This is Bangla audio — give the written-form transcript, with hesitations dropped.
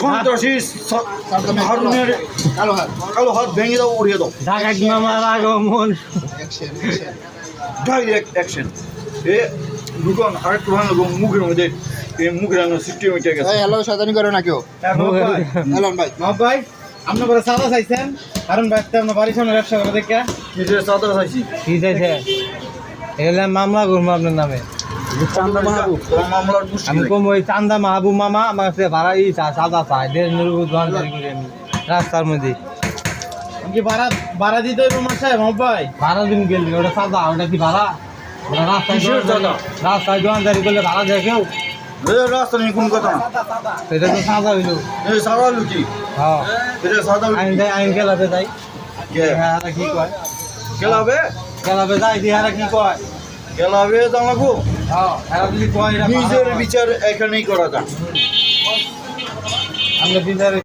সন্ত্রাসী হারুনের কালো হাত ভেঙে দাও, উড়িয়ে দাও। ডাকাত মামার আগমন। Direct action. এ দুকান আরেকটু ভাঙো মুখের মধ্যে, মুখের সিস্টেম হয়ে গেছে। হ্যালো শয়তানি করে না কেউ। হ্যালো ভাই ভাই আপনি বড় সাদা চাইছেন, কারণ ভাই আপনার বাড়ির সামনে ব্যবসা করে দেখে নিজে সাদা চাইছি। কি চাইছে? এগুলা মামলা করবো আপনার নামে। চান্দা মাহবুব তোর মামলার আমি মুশকিল। কম ওই চান্দা মাহবুব মামা আমার কাছে ভাড়া সাদা চাই, দেড় দোকান করি আমি রাস্তার মধ্যে। কি ভাড়া দিতে হইব মাসায় ভাই? ভাড়া দিন গেল ওটা সাদা, ওটা কি ভাড়া? ওটা রাস্তায় দোকানদারি করলে ভাড়া দেয় কেউ? রাস্তা নিয়ে কোন কথা না, এটা তো সাদা হইলো। এই সাদা লুচি, হ্যাঁ এটা সাদা আইন খেলাতে যাই। কে কি কয়? গেলাবে খেলাতে যাই দিয়ে কি কয়? গেলাবে জামাগো। হ্যাঁ এরা যদি কয় নিজের বিচার এখানেই করা যায়। আমরা বিচারে